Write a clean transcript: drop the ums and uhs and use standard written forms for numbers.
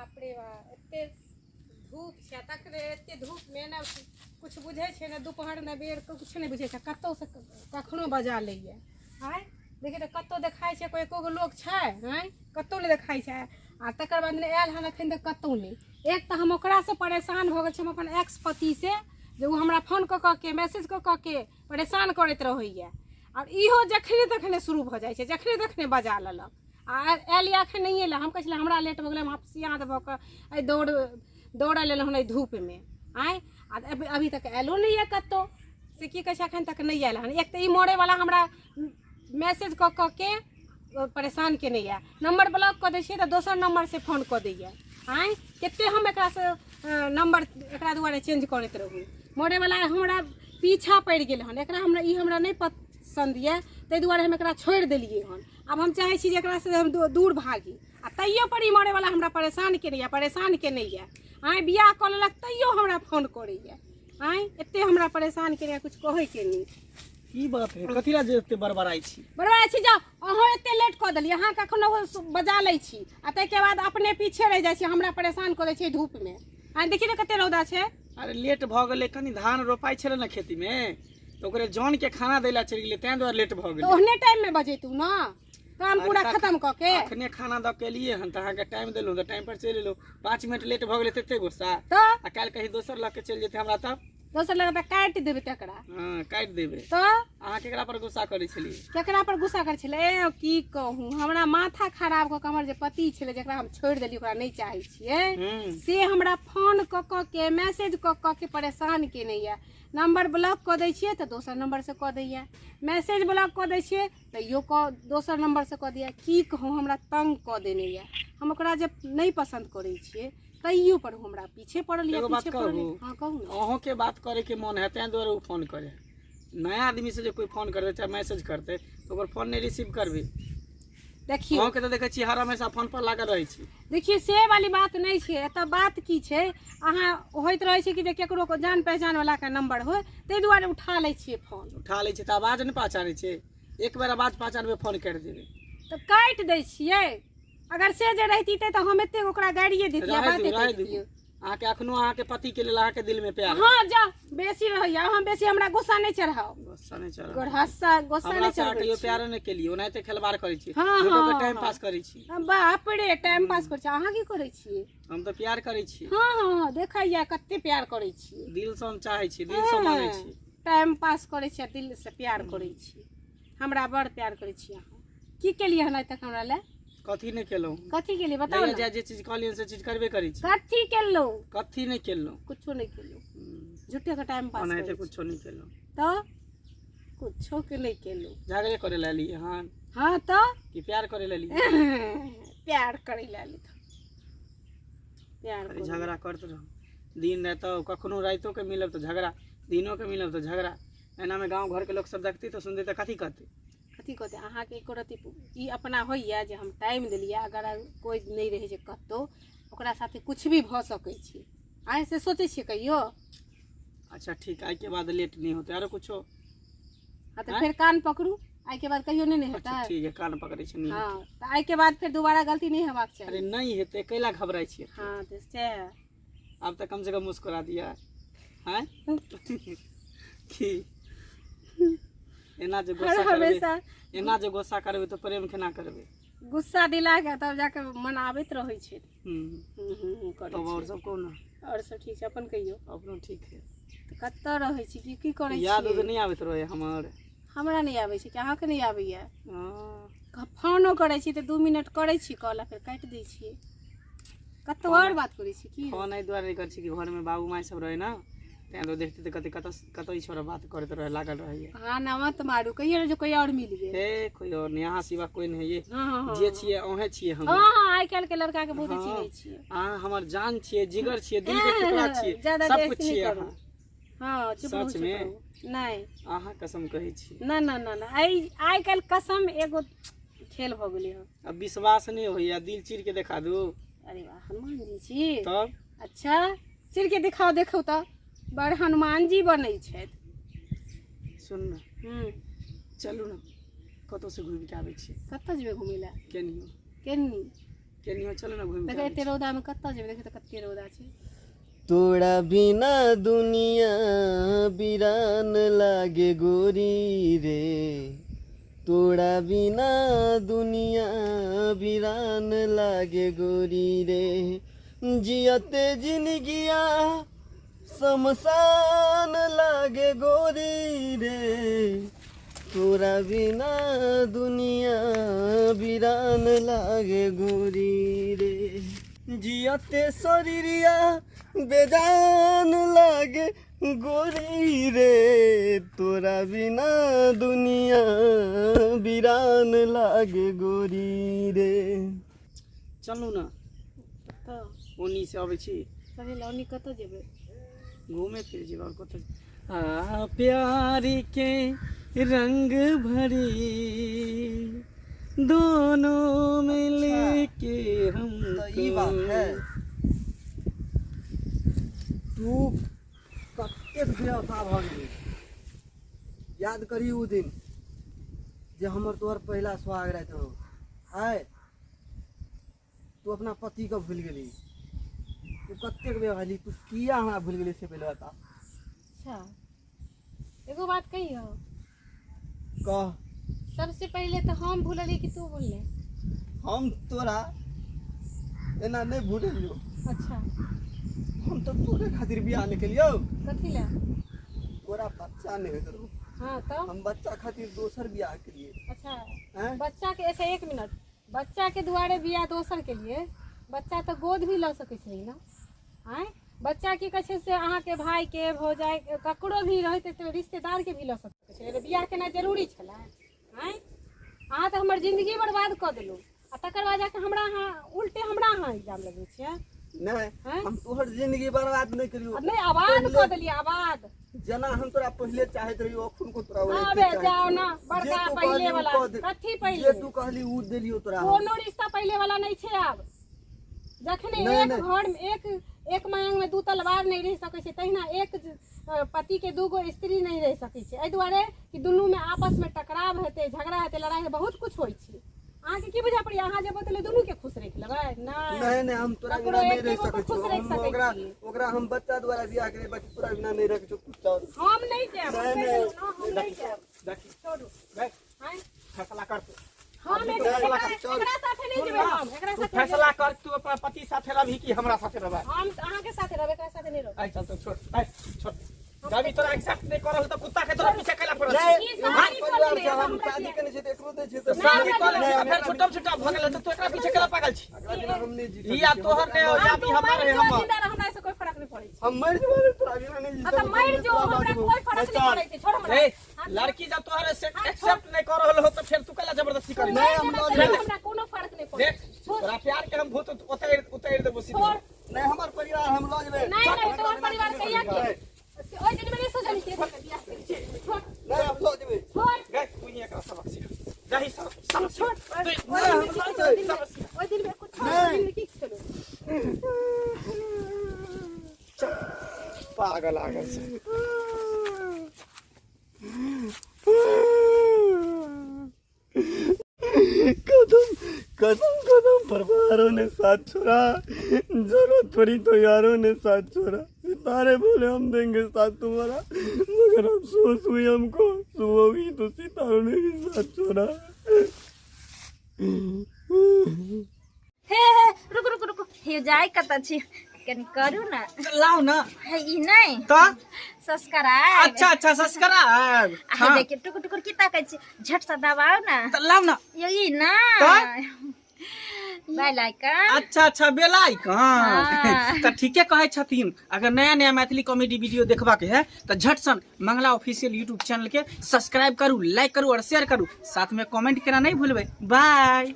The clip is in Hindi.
बाप रे बा एते धूप छै तकरे एते धूप में ना कुछ बुझे छै ना दोपहर में बेर कुछ नहीं बुझे छै कत्तो से कखनो बजा लैए आय देखिए तो कत्तो देखाई छै कोई एको लोग छै हैं कत्तो नहीं देखाई छै आ तकर बाद ने आयल हन अखन तक कत्तो नहीं एक तो हम ओकरा से परेशान भ गेल छी हम अपन एक्स पति से जे वो हमरा फोन क के मैसेज क के परेशान करैत रहैया और इहो जखने तखने शुरू भ जाइ छै जखने तखने बजा लेलक आ आयल अखन नहीं एल हम कहै हमरा लेट भ गेलै हम हफसियात भ के दौड़ लेल हन धूप में आय अभी तक आयलो नहीं है कत्तो से की कहै छै अखन तक नहीं आयल हन एक तो ई मोड़े वाला हमरा मैसेज क के परेशान केने या नंबर ब्लॉक कर दै छियै तऽ दोसर नंबर से फोन कऽ दैया आय कते हम एकरा से नंबर एकरा दुआरे चेंज करैत रहू मोड़े वाला हमरा पीछा पड़ गेल हन एकरा हमरा नहीं पसंद है ताहि दुआरे हम एकरा छोड़ देलिए हन अब हम चाहे छी जे एकरा से हम दूर भागी आ तैयो पर ई मोड़े वाला हमरा परेशान केने या आय बियाह कऽ लेलक तैयो हमरा फोन करैया आय एते हमरा परेशान केने कुछ कहै के नहीं की बात है कथिला जे एते बड़बड़ाई छी जाओ अहाँ एते लेट कऽ देलिए अहाँ कखनो बजा लै छी आ ताहि के बाद अपने पीछे रह जाइ छी हमरा परेशान करै छै धूप में आ देखी तो कते रौदा छै अरे लेट भ गेलै कनी धान रोपाई छले ना खेती में तो ओकरे जौन के खाना दैला चल गेलै तैं द्वारे लेट भ गेलै ओहने टाइम में बजेतू ना काम पूरा खत्म क के अखने खाना द के लिए हन त अहाँ के टाइम देलु त टाइम पर चल एलो 5 मिनट लेट भ गेलै तते गुस्सा तो आ काल कहीं दोसर लग के चल जेते हमरा तब दोसर लगा काट देबे तकरा हां काट देबे तो अहाँ केकरा पर गुस्सा करै छलिए केकरा पर गुस्सा कर छले की कहूं हमरा माथा खराब क हमर जे पति छले जेकरा हम छोड़ देली ओकरा नहीं चाहे छिए से हमरा फोन क के मैसेज क के परेशान केने या नंबर ब्लॉक क दै छिए त दोसर नंबर से क दैया मैसेज ब्लॉक क दै छिए त यो दोसर नंबर से क दिया की कहूं हमरा तंग क देने या हम ओकरा जे नहीं पसंद करै छिए तैयो पर हमरा पीछे पड़ल या पीछे पड़ल हां कहू अहों के बात करे के मन है तै द्वारे वो फोन करे नया आदमी से जे कोई फोन करते चाहे मैसेज करते तो ओकर फोन नहीं रिसीव करबे देखिए अहों के तो देखै छी हर हमेशा फोन पर लागल रहै छी देखिए से वाली बात नहीं छे एत बात की छे अहाँ होइत रहे छी कि जे केकरो को जान पहचान वाला का नंबर हो तै दुआरे उठा लै छिए फोन उठा लै छी त आवाज नहीं पहचानै छै एक बार आवाज पहचानबे फोन कर देबे तो काट दै छिए अगर से जे रहती तो हम एते ओकरा गाड़िए देतिए बाते करतिए अहाँ के अखनो अहाँ के पति के लेल अहाँ के दिल में प्यार हां जा बेसी रहैया हम बेसी हमरा गुस्सा नहीं चढ़ाओ गुस्सा नहीं चढ़ाओ गुस्सा नहीं चढ़ाओ यो प्यार नहीं केलिए ओनाते खेलबार करै छी हां लोग के टाइम पास करै छी बाप रे टाइम पास करै छी अहाँ की करै छी हम तो प्यार करै छी हां हां देखैया कते प्यार करै छी दिल से हम चाहै छी दिल से मानै छी टाइम पास करै छी दिल से प्यार करै छी हमरा बड़ प्यार करै छी अहाँ की केलिए हन तक हमरा ले कथी नहीं केलो कथी के लिए बताओ ना जे चीज कहलिए से चीज करबे करी छी कथी केलो कथी नहीं केलो कुछो नहीं केलो झूठे का टाइम पास ओनाते कुछो नहीं केलो तो कुछो के नहीं केलो झगड़े करे लाली हां हां तो कि प्यार करे लाली प्यार करे लाली प्यार झगड़ा करत रहो दिन रात कखनो रातो के मिलब तो झगड़ा दिनों के मिलब तो झगड़ा एना में गांव घर के लोग सब देखती तो सुनते तो कथी कहते कथी कहते अहाँ के एको रति ई अपना होइया जे हम टाइम देलिए अगर कोई नहीं रहे जे कत्तो ओकरा साथे कुछ भी भ सकै छी आइ से सोचे छी कहियो अच्छा ठीक आई के बाद लेट नहीं होते आरो कुछो हां तो फिर कान पकड़ू आई के बाद कहियो नहीं होता अच्छा ठीक है कान पकड़े छी नहीं हां तो आई के बाद फिर दोबारा गलती नहीं हेबाक चाहिए अरे नहीं हेते कैला घबराई छी हां तो से अब तक कम से कम मुस्कुरा दिया हैं की एना जो गुस्सा करबे तो प्रेम केना करबे गुस्सा दिला के तब जाके मन आबैत रहै छै तब और सब कोन और सब ठीक छै अपन कहियो अपनो ठीक है तो कत्ता रहै छी की करै छी याद नहीं आबैत रहे हमरा नहीं आबै छै कि अहाँ के नहीं आबैया हां फोनो करै छी त 2 मिनट करै छी कॉल फिर काट दै छी कत्तो और बात करै छी की फोन एहि दुआरे कर छी कि घर में बाबू माय सब रहे ना तैं तो देखते तो कत ई छोरा बात करत रहे लागल रहे हां ना मत मारू कहियो जो कोई और मिल गेल ए कोई और नहीं यहां सिवा कोई नहीं है ये जे छिए ओहे छिए हम हां आई काल के लड़का के बहुत चिन्है छिए हां हमर जान छिए जिगर छिए दिल के टुकड़ा छिए सब कुछ छिए हां चुप सच में नहीं अहाँ कसम कहै छी ना ना ना ना आई काल कसम एगो खेल भ गेलै ह अब विश्वास नहीं होइया दिल चीर के दिखा दू अरे वाह हनुमान जी छी तब अच्छा चीर के दिखाओ देखो त बड़ हनुमान जी बनै छै सुन ना चलू ना कतो से घूम के आबै छी कत जेबे घुमै ला केनियो केनी केनियो चलो ना घूम देखे एते रौदा में कत्ता जेबै देखे त कत्ते रौदा छै तोरा बिना दुनिया बिरान लागे गोरी रे तोरा बिना दुनिया बिरान लागे गोरी रे जियते जिंदगिया शमशान लागे गोरी रे तोरा बिना दुनिया बिरान लागे गोरी रे जियते शरीरिया बेजान लागे गोरी रे तोरा बिना दुनिया बिरान लागे गोरी रे चलू ना त ओनी से अबै छी सही लौनी कत्ता जेबै घूमे फिर जी और कत आ प्यार के रंग भरे दोनों में लेके हम तो ई बात है तू कतेक बेवफा भ गेली याद करी उ दिन जे हमर तोहर पहला सुहाग रात हो आय तू अपना पति को भूल गेली तू कतेक बेवफा तू किया हमरा भूल गेली से पहले बता अच्छा एगो बात कही हो कह सबसे पहले तो हम भूलली कि तू भूलले हम तोरा एना नहीं भूलियो अच्छा हम तो तोरे खातिर बियाह नहीं केलियो कथी ला तोरा बच्चा नहीं होत हाँ तो हम बच्चा खातिर दोसर बियाह केलिए अच्छा हैं बच्चा के ऐसे 1 मिनट बच्चा के दुआरे बियाह दोसर के लिए बच्चा तो गोद भी ल सकै छै ना आय बच्चा की कहै छै से अहाँ के भाई के भौजाई ककरो भी रहते तो रिश्तेदार के भी ल सकै छै बियाह केना जरूरी छला आय अहाँ तो हमर जिंदगी बर्बाद क देलु आ तकर बाद जाके हमरा अहाँ उल्टे हमरा अहाँ इल्जाम लगै छै नहीं हैं? हम तोहर जिंदगी बर्बाद नहीं करियो नहीं आबाद क देलिए आबाद जना हम तोरा पहले चाहत रहियो अखन को तोरा वही अबे जाओ ना बड़का पहले वाला कथी जे पहले तू कहली उ देलियो तोरा हम। कोनो रिश्ता पहले वाला नहीं छै आब जखने नहीं, एक नहीं। घर में एक मांग में दू तलवार नहीं रह सकै छै तहिना एक पति के दूगो स्त्री नहीं रह सकै छै एहि दुआरे कि दुनू में आपस में टकराव हेतै झगड़ा हेतै लड़ाई हेतै बहुत कुछ होइ छै अहाँ के की बुझा पड़ी अहाँ जे बतले दुनू के खुश रख लेबै नहीं नहीं हम तोरा बिना नहीं रह सकै छी हम ओकरा हम बच्चा द्वारा बियाह करे बाकी तोरा बिना नहीं रह सकू चल हम नहीं जाब नहीं, हम नहीं जाब देखी छोड़ू देख हैं फैसला कर तू हम एकरा साथे नहीं जेबै हम एकरा तू साथे फैसला कर तू अपना पति साथे रहबी कि हमरा साथे रहबा हम अहाँ के साथे रहबै एकरा साथे नहीं रहबै आई चल तो छोड़ आई छोड़ जब तोरा एक्सेप्ट नहीं करल तो कुत्ता के तोरा पीछे कैला पड़ल नहीं, ई हम शादी परिवार कर से हम लेबै, शादी करने से एकरो दे छै तो शादी कर ले फिर छुटम छुटम भ गेल तो एकरा पीछे कैला पागल छी अगला दिन हम नहीं जीत ई या तोहर ने हो या भी हमारे हम हमरा से कोई फर्क नहीं पड़ै छै हम मर जेबै तोरा बिना नहीं जीत तो मर जो हमरा कोई फर्क नहीं पड़ै छै छोड़ हमरा ए लड़की जब तोहर से एक्सेप्ट नहीं कर रहल हो तो फिर तू कैला जबरदस्ती कर नहीं, हम लऽ जेबै। हमरा कोनो फर्क नहीं पड़ै देख तोरा प्यार के हम भूत उतार देबो सीधा छोड़ नहीं हमर परिवार हम लऽ जेबै नहीं नहीं तोहर परिवार कहिया के ओइ दिन में नहीं सोचल के बियाह करै छै छोड़ नहीं हम लऽ जेबै छोड़ गए तू ये का सबक सीखा जाही सबक छोड़ ओइ दिन में कुछ दिन में की चलो पागल आ गए से कदम कदम परिवारों ने साथ छोड़ा जरूरत पड़ी तो यारों ने साथ छोड़ा सितारे बोले हम देंगे साथ तुम्हारा मगर अफसोस हुई हमको सुबह हुई तो सितारों ने भी साथ छोड़ा हे रुक रुक रुक हे जाय कत छी कनी करू ना लाओ ना है ई नहीं तो सब्सक्राइब अच्छा अच्छा सब्सक्राइब आ देखिए टुकुर टुकुर की ताकै छी झट से दबाओ ना तो लाओ ना यो ई ना बेल आइकन अच्छा अच्छा बेल आइकन हाँ। तो ठीके कहे छथिन अगर नया नया मैथिली कॉमेडी वीडियो देखबा के है तो झट सन मंगला ऑफिशियल यूट्यूब चैनल के सब्सक्राइब करू लाइक करू और शेयर करू साथ में कमेंट करना नहीं भूलबे बाय।